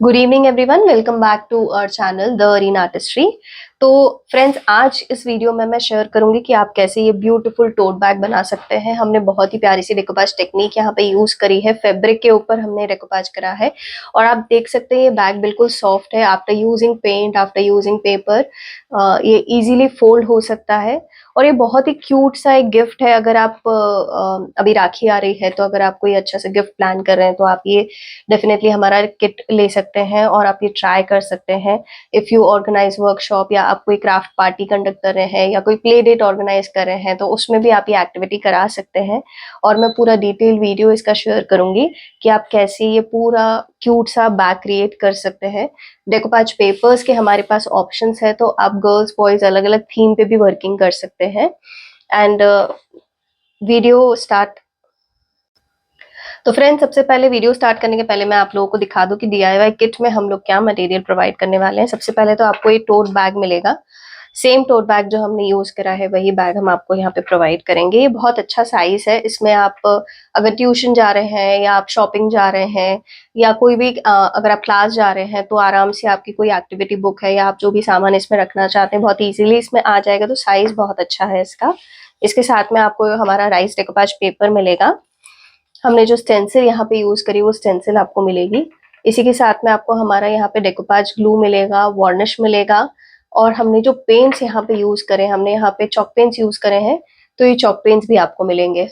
Good evening everyone, welcome back to our channel the arena artistry. तो friends, आज इस video में मैं शेयर करूंगी कि आप कैसे ये ब्यूटीफुल टोट बैग बना सकते हैं। हमने बहुत ही प्यारी सी डेकोपाज टेक्निक यहाँ पे यूज करी है। फैब्रिक के ऊपर हमने डेकोपाज करा है और आप देख सकते हैं ये बैग बिल्कुल सॉफ्ट है। After using paint, after using paper, ये इजीली फोल्ड हो सकता है और ये बहुत ही क्यूट सा एक गिफ्ट है। अगर आप अभी राखी आ रही है तो अगर आप कोई अच्छा सा गिफ्ट प्लान कर रहे हैं तो आप ये डेफिनेटली हमारा किट ले सकते हैं और आप ये ट्राई कर सकते हैं। इफ यू ऑर्गेनाइज वर्कशॉप या आप कोई क्राफ्ट पार्टी कंडक्ट कर रहे हैं या कोई प्ले डेट ऑर्गेनाइज कर रहे हैं तो उसमें भी आप ये एक्टिविटी करा सकते हैं। और मैं पूरा डिटेल वीडियो इसका शेयर करूंगी कि आप कैसे ये पूरा क्यूट सा बैग क्रिएट कर सकते हैं। डेकोपाज पेपर्स के हमारे पास ऑप्शंस है, तो आप गर्ल्स बॉयज अलग अलग थीम पे भी वर्किंग कर सकते हैं। And video start. तो फ्रेंड्स, सबसे पहले वीडियो स्टार्ट करने के पहले मैं आप लोगों को दिखा दूं कि डीआईवाई किट में हम लोग क्या मटेरियल प्रोवाइड करने वाले हैं। सबसे पहले तो आपको ये टोट बैग मिलेगा। सेम टोट बैग जो हमने यूज करा है वही बैग हम आपको यहाँ पे प्रोवाइड करेंगे। ये बहुत अच्छा साइज है। इसमें आप अगर ट्यूशन जा रहे हैं या आप शॉपिंग जा रहे हैं या कोई भी अगर आप क्लास जा रहे हैं तो आराम से आपकी कोई एक्टिविटी बुक है या आप जो भी सामान इसमें रखना चाहते हैं बहुत इजीली इसमें आ जाएगा। तो साइज बहुत अच्छा है इसका। इसके साथ में आपको हमारा राइस डेकोपाज पेपर मिलेगा। हमने जो स्टेंसिल यहाँ पे यूज करी वो स्टेंसिल आपको मिलेगी। इसी के साथ में आपको हमारा यहाँ पे डेकोपाज ग्लू मिलेगा, वार्निश मिलेगा और हमने जो पेंट्स यहाँ पे यूज करे, हमने यहाँ पे चॉक पेंट्स यूज करे हैं, तो ये चॉक पेंट्स भी आपको मिलेंगे।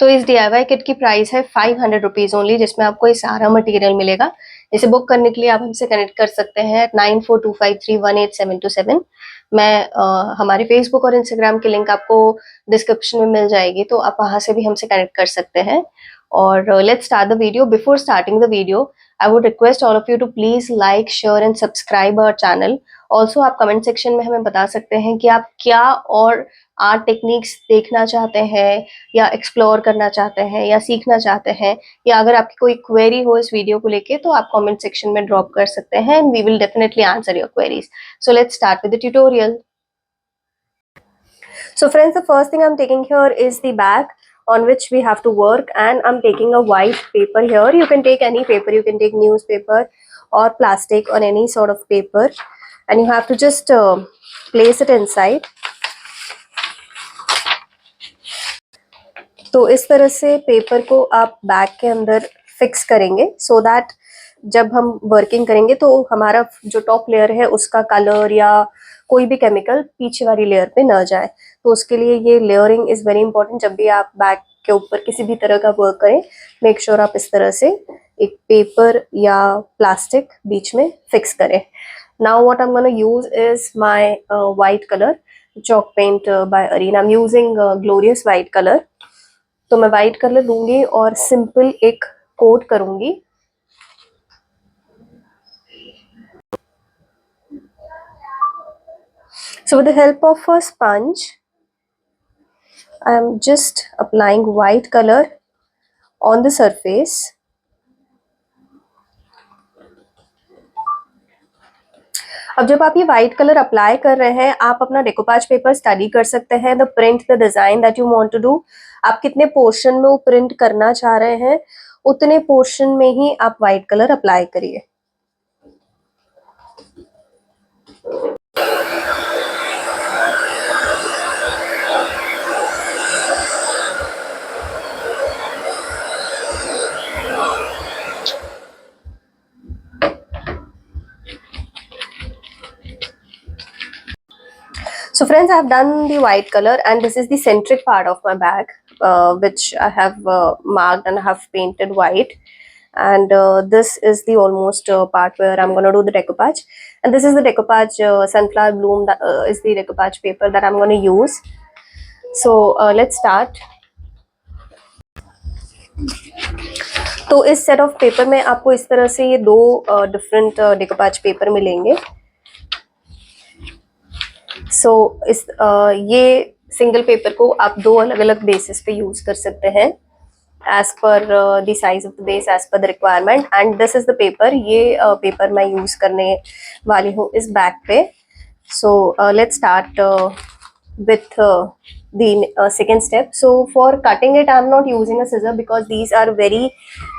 तो इस डीआईवाई किट की प्राइस है 500 रुपीज ओनली, जिसमें आपको ये सारा मटेरियल मिलेगा। इसे बुक करने के लिए आप हमसे कनेक्ट कर सकते हैं 9425318727। मैं हमारे फेसबुक और इंस्टाग्राम की लिंक आपको डिस्क्रिप्शन में मिल जाएगी, तो आप वहां से भी हमसे कनेक्ट कर सकते हैं। और let's start the video. Before starting the video, I would request all of you to please like, share and subscribe our channel. Also आप कमेंट सेक्शन में हमें बता सकते हैं कि आप क्या और आर्ट टेक्निक्स देखना चाहते हैं या एक्सप्लोर करना चाहते हैं या सीखना चाहते हैं, या अगर आपकी कोई क्वेरी हो इस वीडियो को लेके तो आप कमेंट सेक्शन में ड्रॉप कर सकते हैं and we will definitely answer your queries. So let's start with the tutorial. So friends, the first thing I'm taking here is the bag on which we have to work, and I'm taking a white paper here. You can take any paper, you can take newspaper or plastic or any sort of paper, and you have to just place it inside. तो इस तरह से paper को आप bag के अंदर fix करेंगे so that जब हम वर्किंग करेंगे तो हमारा जो टॉप लेयर है उसका कलर या कोई भी केमिकल पीछे वाली लेयर पे न जाए। तो उसके लिए ये लेयरिंग इज वेरी इंपॉर्टेंट। जब भी आप बैग के ऊपर किसी भी तरह का वर्क करें, मेक श्योर आप इस तरह से एक पेपर या प्लास्टिक बीच में फिक्स करें। Now what I am gonna use is my white colour chalk paint by Arena. I'm using glorious white color. तो मैं व्हाइट कलर लूंगी और सिंपल एक कोट करूंगी। So with the help of a sponge, I am just applying white color on the surface. अब जब आप ये व्हाइट कलर अप्लाई कर रहे हैं, आप अपना डेकोपाज पेपर स्टडी कर सकते हैं। The print, the design that you want to do, आप कितने पोर्शन में वो प्रिंट करना चाह रहे हैं उतने पोर्शन में ही आप व्हाइट कलर अप्लाई करिए। So friends, I have done the white color and this is the centric part of my bag, which I have marked and I have painted white. And this is the almost part where I'm going to do the decoupage. And this is the decoupage sunflower bloom, that is the decoupage paper that I'm going to use. So let's start. तो इस set of paper में आपको इस तरह से ये दो different decoupage paper मिलेंगे। सो ये सिंगल पेपर को आप दो अलग अलग बेसिस पे यूज कर सकते हैं as per the size of the base, as per the requirement. And this is the paper. ये पेपर मैं यूज करने वाली हूँ इस बैग पे। So let's start with the second step. So for cutting it, I'm not using a scissor because these are very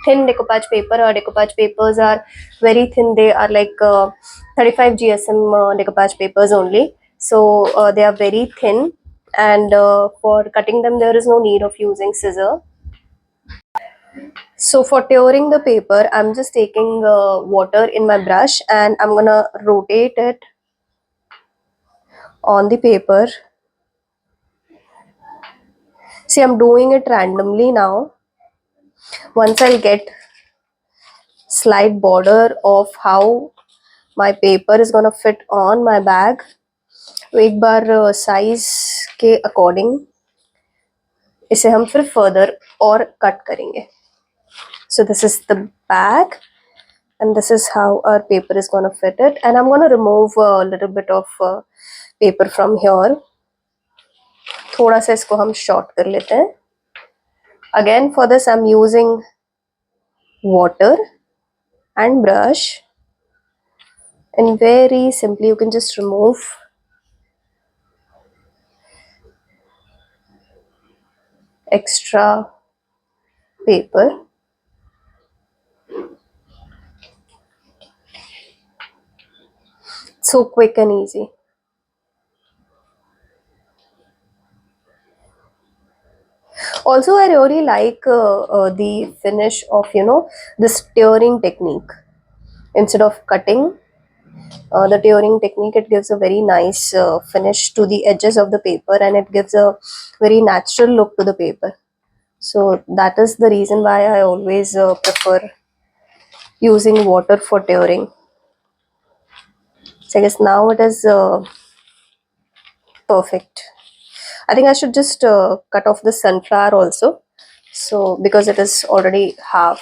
thin decoupage paper. Our decoupage papers are very thin. They are like 35 GSM decoupage papers only. So they are very thin, and for cutting them, there is no need of using scissor. So for tearing the paper, I'm just taking water in my brush and I'm gonna rotate it on the paper. See, I'm doing it randomly now. Once I'll get slight border of how my paper is gonna fit on my bag, तो एक बार size के according इसे हम फिर further और cut करेंगे. So this is the bag and this is how our paper is gonna fit it, and I'm gonna remove a little bit of paper from here. थोड़ा सा इसको हम शॉर्ट कर लेते हैं. Again for this I'm using water and brush, and very simply you can just remove extra paper. So quick and easy. Also, I really like the finish of, this tearing technique. Instead of cutting, the tearing technique, it gives a very nice finish to the edges of the paper, and it gives a very natural look to the paper. So that is the reason why I always prefer using water for tearing. So I guess now it is perfect. I think I should just cut off the sunflower also. So because it is already half,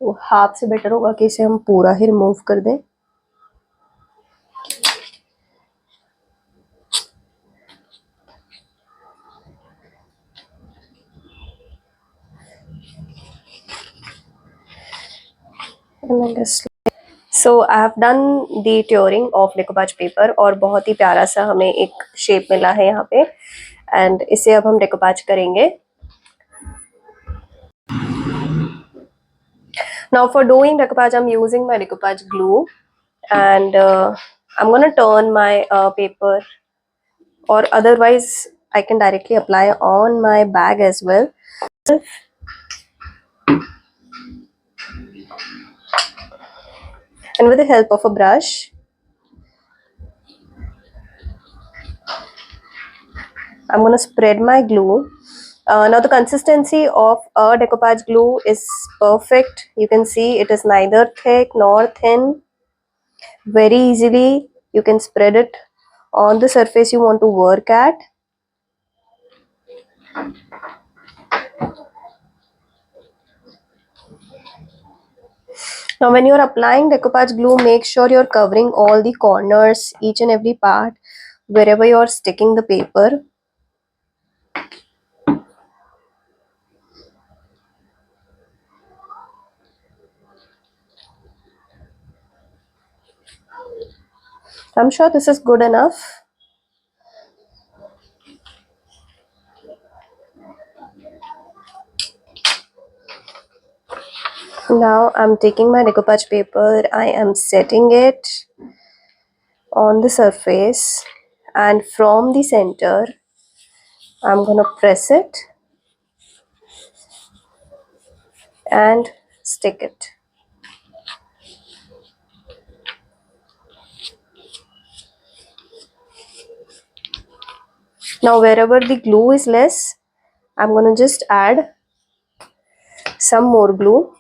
तो half से better होगा कि इसे हम पूरा ही remove कर दें. So I have done the tearing of decoupage paper, और बहुत ही प्यारा सा हमें एक शेप मिला है यहाँ पे, एंड इसे अब हम डेकोपाज करेंगे. Now for doing decoupage, I'm using my decoupage glue, and I'm gonna turn my paper, or otherwise I can directly apply on my bag as well. And with the help of a brush, I'm gonna spread my glue. Now the consistency of a decoupage glue is perfect. You can see it is neither thick nor thin. Very easily you can spread it on the surface you want to work at. Now when you're applying decoupage glue, make sure you're covering all the corners, each and every part, wherever you're sticking the paper. I'm sure this is good enough. Now I'm taking my decoupage paper, I am setting it on the surface, and from the center I'm gonna press it and stick it. Now wherever the glue is less, I'm gonna just add some more glue.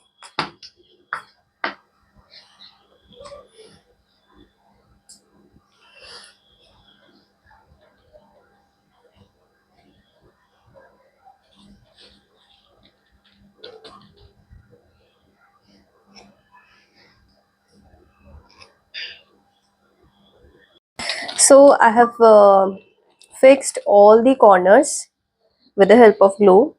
So I have fixed all the corners with the help of glue.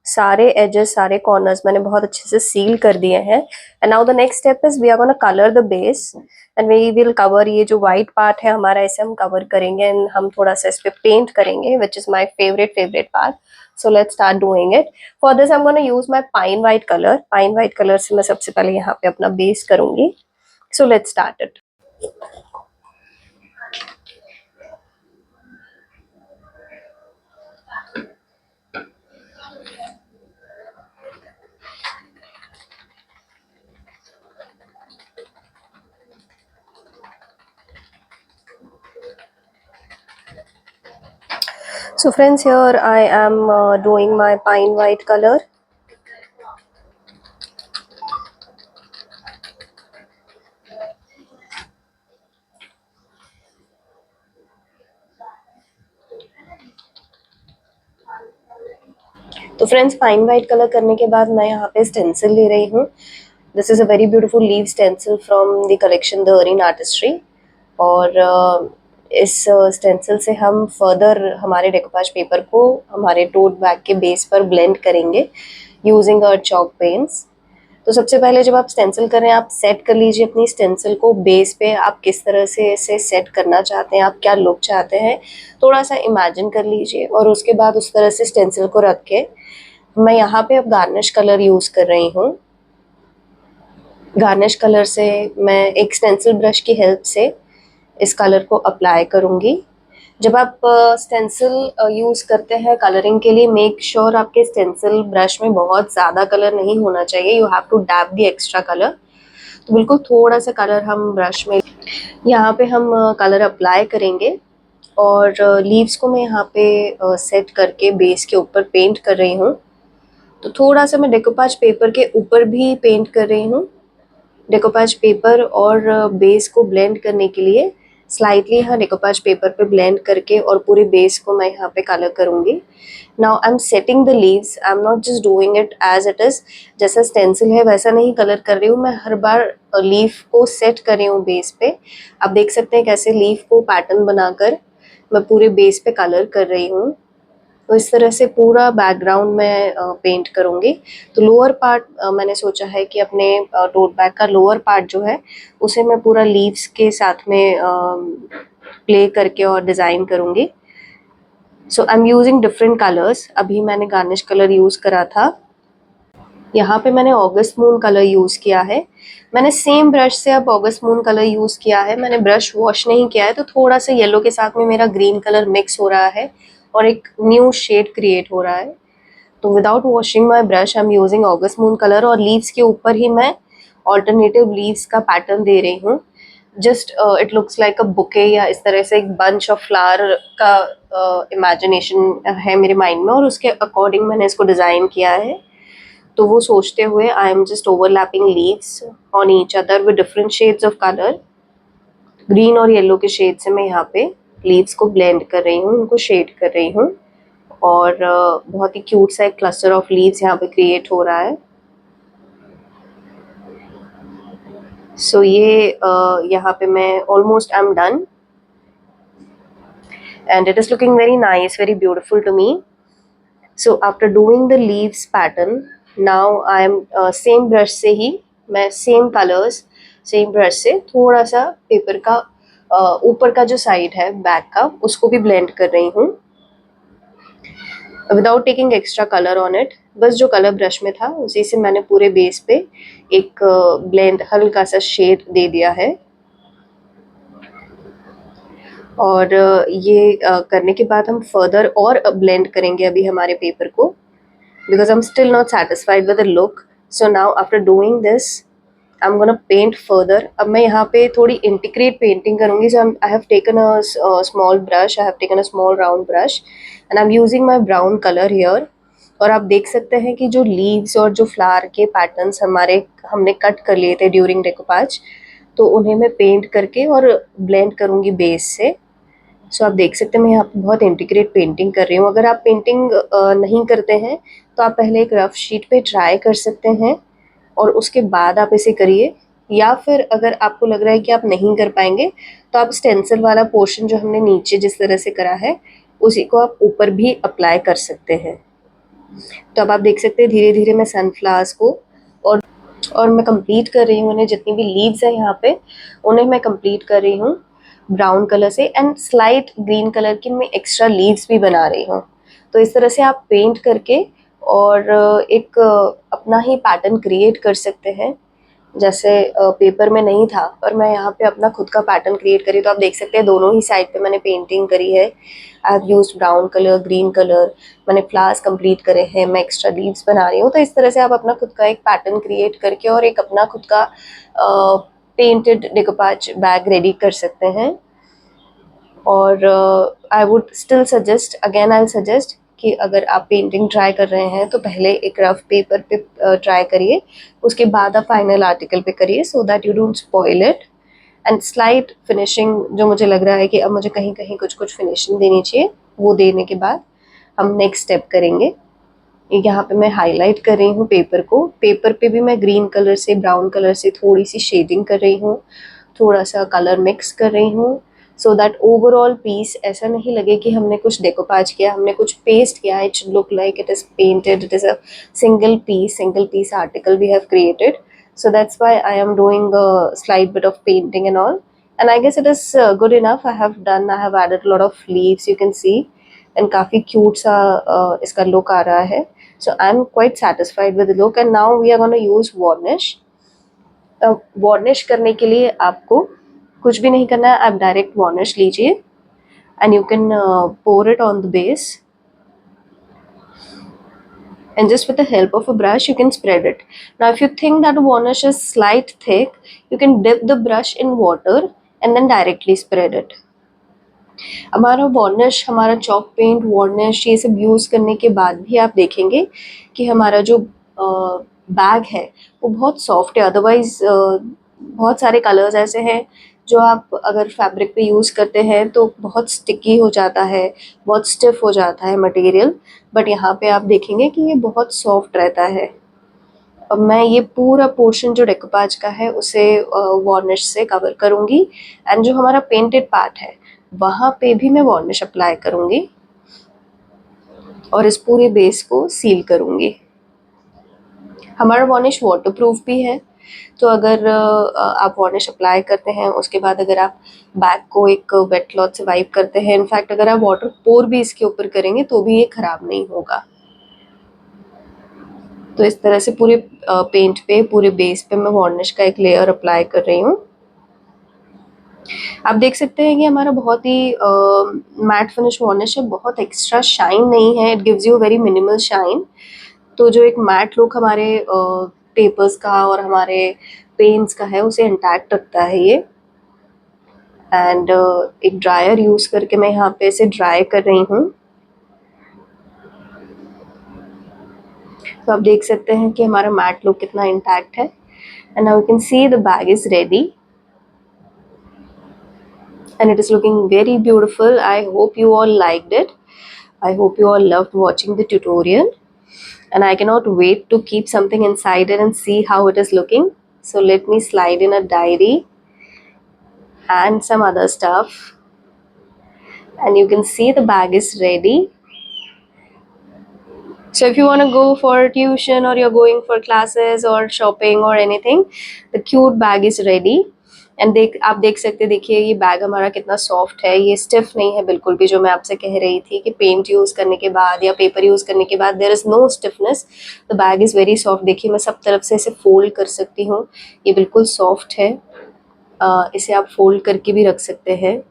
सारे edges, सारे corners मैंने बहुत अच्छे से seal कर दिए हैं. And now the next step is we are going to color the base and we will cover ये जो white part है हमारा ऐसे हम cover करेंगे and हम थोड़ा सा इस पे paint करेंगे, which is my favorite part. So let's start doing it. For this I'm going to use my pine white color. Pine white color से मैं सबसे पहले यहाँ पे अपना base करूँगी. So let's start it. So friends, here I am doing my pine white color. तो friends pine white colour करने के बाद मैं यहाँ पे स्टेंसिल ले रही हूँ. This is a very beautiful leave stencil from the collection the Areen artistry. और इस स्टेंसिल से हम फर्दर हमारे डेकोपाज पेपर को हमारे टोट बैग के बेस पर ब्लेंड करेंगे यूजिंग अवर चॉक पेन्स. तो सबसे पहले जब आप स्टेंसिल करें आप सेट कर लीजिए अपनी स्टेंसिल को बेस पे. आप किस तरह से इसे सेट करना चाहते हैं, आप क्या लुक चाहते हैं, थोड़ा सा इमेजिन कर लीजिए. और उसके बाद उस तरह से स्टेंसिल को रख के मैं यहाँ पे अब गार्निश कलर यूज़ कर रही हूँ. गार्निश कलर से मैं एक स्टेंसिल ब्रश की हेल्प से इस कलर को अप्लाई करूँगी. जब आप स्टेंसिल यूज़ करते हैं कलरिंग के लिए, मेक श्योर आपके स्टेंसिल ब्रश में बहुत ज़्यादा कलर नहीं होना चाहिए. You have to dab the extra colour. तो बिल्कुल थोड़ा सा कलर हम ब्रश में यहाँ पे हम कलर अप्लाई करेंगे. और लीव्स को मैं यहाँ पे सेट करके बेस के ऊपर पेंट कर रही हूँ. तो थोड़ा सा मैं डेकोपाज पेपर के ऊपर भी पेंट कर रही हूँ. डेकोपाज पेपर और बेस को ब्लेंड करने के लिए स्लाइटली यहाँ डेकोपाज पेपर पे ब्लेंड करके और पूरे बेस को मैं यहाँ पे कलर करूँगी. Now I am setting the leaves. I am not just doing it as it is. जैसा स्टेंसिल है वैसा नहीं कलर कर रही हूँ मैं. हर बार लीफ को सेट कर रही हूँ बेस पे. आप देख सकते हैं कैसे लीफ को पैटर्न बनाकर मैं पूरे बेस पे कलर कर रही हूँ. तो इस तरह से पूरा बैकग्राउंड में पेंट करूँगी. तो लोअर पार्ट मैंने सोचा है कि अपने टोट बैग का लोअर पार्ट जो है उसे मैं पूरा लीव्स के साथ में प्ले करके और डिज़ाइन करूँगी. So I am using different colours. अभी मैंने गार्निश कलर यूज़ करा था. यहाँ पे मैंने ऑगस्ट मून कलर यूज़ किया है. मैंने सेम ब्रश से अब ऑगस्ट मून कलर यूज़ किया है. मैंने ब्रश वॉश नहीं किया है तो थोड़ा सा येलो के साथ में मेरा ग्रीन कलर मिक्स हो रहा है और एक न्यू शेड क्रिएट हो रहा है. तो without washing my brush I am using August moon colour. और लीव्स के ऊपर ही मैं ऑल्टरनेटिव लीव्स का पैटर्न दे रही हूँ. Just it looks like a bouquet या इस तरह से एक बंच ऑफ फ्लावर का इमेजिनेशन है मेरे माइंड में और उसके अकॉर्डिंग मैंने इसको डिज़ाइन किया है. तो वो सोचते हुए I am just overlapping leaves on each other with different shades of colour. Green और येलो के शेड से मैं यहाँ पे लीव्स को ब्लेंड कर रही हूँ, उनको शेड कर रही हूँ. और बहुत ही क्यूट सा एक क्लस्टर ऑफ लीव्स यहाँ पे क्रिएट हो रहा है. सो ये यहाँ पे मैं almost I am done and it is looking very nice, very beautiful to me. So after doing the leaves pattern, now I am same brush से ही मैं same colors same brush से थोड़ा सा पेपर का ऊपर का जो साइड है बैक का उसको भी ब्लेंड कर रही हूँ without taking extra colour on it. बस जो कलर ब्रश में था उसी से मैंने पूरे बेस पे एक ब्लेंड हल्का सा शेड दे दिया है. और ये करने के बाद हम फर्दर और ब्लेंड करेंगे अभी हमारे पेपर को because I'm still not satisfied with the look. So now after doing this I'm gonna paint further. अब मैं यहाँ पे थोड़ी integrate painting करूँगी. So I have taken a small brush. I have taken a small round brush and I'm using my brown color here. और आप देख सकते हैं कि जो leaves और जो flower के patterns हमने कट कर लिए थे during decoupage, तो उन्हें मैं पेंट करके और ब्लेंड करूँगी बेस से. सो आप देख सकते हैं मैं यहाँ पे बहुत इंटीग्रेट पेंटिंग कर रही हूँ. अगर आप पेंटिंग नहीं करते हैं तो आप पहले एक रफ शीट पे ट्राई कर सकते हैं और उसके बाद आप इसे करिए. या फिर अगर आपको लग रहा है कि आप नहीं कर पाएंगे तो आप स्टेंसिल वाला पोर्शन जो हमने नीचे जिस तरह से करा है उसी को आप ऊपर भी अप्लाई कर सकते हैं. तो अब आप देख सकते हैं धीरे धीरे मैं सनफ्लावर्स को और और मैं कंप्लीट कर रही हूँ उन्हें, जितनी भी लीव्स है यहाँ पे उन्हें मैं कंप्लीट कर रही हूँ ब्राउन कलर से, एंड स्लाइट ग्रीन कलर की मैं एक्स्ट्रा लीव्स भी बना रही हूँ। तो इस तरह से आप पेंट करके और एक अपना ही पैटर्न क्रिएट कर सकते हैं। जैसे पेपर में नहीं था पर मैं यहाँ पे अपना खुद का पैटर्न क्रिएट करी, तो आप देख सकते हैं दोनों ही साइड पे मैंने पेंटिंग करी है। I have used brown colour, green colour, मैंने फ्लावर्स कंप्लीट करे हैं, मैं एक्स्ट्रा लीव्स बना रही हूँ। तो इस तरह से आप अपना खुद का एक पैटर्न क्रिएट करके और एक अपना खुद का पेंटेड डिकोपाच बैग रेडी कर सकते हैं। और I would still suggest, again I suggest कि अगर आप पेंटिंग ट्राई कर रहे हैं तो पहले एक रफ पेपर पे ट्राई करिए, उसके बाद आप फाइनल आर्टिकल पे करिए, so that you don't spoil it. And slight finishing जो मुझे लग रहा है कि अब मुझे कहीं कहीं कुछ कुछ फिनिशिंग देनी चाहिए, वो देने के बाद हम नेक्स्ट स्टेप करेंगे। यहाँ पे मैं हाईलाइट कर रही हूँ पेपर को, पेपर पे भी मैं ग्रीन कलर से ब्राउन कलर से थोड़ी सी शेडिंग कर रही हूँ, थोड़ा सा कलर मिक्स कर रही हूँ, सो दैट ओवरऑल पीस ऐसा नहीं लगे कि हमने कुछ डेकोपाज किया, हमने कुछ पेस्ट किया। It should look like it is painted, it is a single piece article we have created. So that's why I am doing a slight bit of painting and all, and I guess it is good enough. I have added a lot of leaves, you can see, and काफी cute सा इसका look आ रहा है। So I'm quite satisfied with the look, and now we are going to use varnish. Varnish करने के लिए आपको कुछ भी नहीं करना है, आप डायरेक्ट वार्निश लीजिए and you can pour it on the base, and just with the help of a brush you can spread it. Now if you think that varnish is slight thick, you can dip the brush in water and then directly spread it. हमारा varnish, हमारा chalk paint, varnish, ये सब use करने के बाद भी आप देखेंगे कि हमारा जो बैग है वो बहुत सॉफ्ट है। अदरवाइज बहुत सारे कलर्स ऐसे हैं जो आप अगर फैब्रिक पे यूज़ करते हैं तो बहुत स्टिकी हो जाता है, बहुत स्टिफ हो जाता है मटेरियल, बट यहाँ पे आप देखेंगे कि ये बहुत सॉफ्ट रहता है। अब मैं ये पूरा पोर्शन जो डेकोपाज का है उसे वार्निश से कवर करूँगी, एंड जो हमारा पेंटेड पार्ट है वहाँ पे भी मैं वार्निश अप्लाई करूँगी और इस पूरे बेस को सील करूँगी। हमारा वार्निश वाटरप्रूफ भी है, तो अगर आप वार्निश अप्लाई करते हैं उसके बाद अगर आप बैग को एक वेट क्लॉथ से वाइप करते हैं, इनफैक्ट अगर आप वाटर पोर भी इसके ऊपर करेंगे तो भी ये ख़राब नहीं होगा। तो इस तरह से पूरे पेंट पे, पूरे बेस पे मैं वार्निश का एक लेयर अप्लाई कर रही हूँ। आप देख सकते हैं कि हमारा बहुत ही मैट फिनिश वार्निश है, बहुत एक्स्ट्रा शाइन नहीं है, it gives you very minimal shine. तो जो एक मैट लुक हमारे पेपर्स का और हमारे पेंट्स का है उसे इंटैक्ट रखता है ये। एंड एक ड्रायर यूज़ करके मैं यहाँ पे इसे ड्राई कर रही हूँ। तो आप देख सकते हैं कि हमारा मैट लुक कितना इंटैक्ट है। And now you can see the bag is ready and it is looking very beautiful. I hope you all liked it. I hope you all loved watching the tutorial, and I cannot wait to keep something inside it and see how it is looking. So let me slide in a diary and some other stuff, and you can see the bag is ready. So if you want to go for tuition or you're going for classes or shopping or anything, the cute bag is ready. And आप देख सकते हैं, देखिए ये bag हमारा कितना soft है, ये स्टिफ नहीं है बिल्कुल भी, जो मैं आपसे कह रही थी कि पेंट यूज़ करने के बाद या पेपर यूज़ करने के बाद there is no stiffness, the bag is very soft. देखिए मैं सब तरफ से इसे फोल्ड कर सकती हूँ, ये बिल्कुल सॉफ्ट है। इसे आप फोल्ड करके भी रख सकते हैं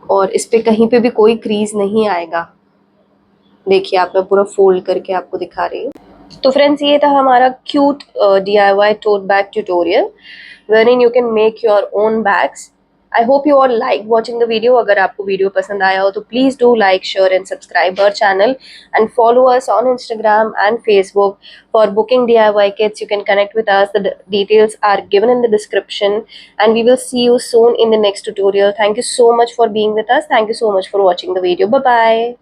और इस पर कहीं पे भी कोई क्रीज नहीं आएगा। देखिए आप, मैं पूरा फोल्ड करके आपको दिखा रही हूँ। तो फ्रेंड्स ये था हमारा cute DIY tote bag tutorial wherein you can make your own bags. I hope you all like watching the video. अगर आपको वीडियो पसंद आया हो तो please do like, share and subscribe our channel and follow us on Instagram and Facebook. For booking DIY kits you can connect with us. The details are given in the description, and we will see you soon in the next tutorial. Thank you so much for being with us. Thank you so much for watching the video. Bye bye.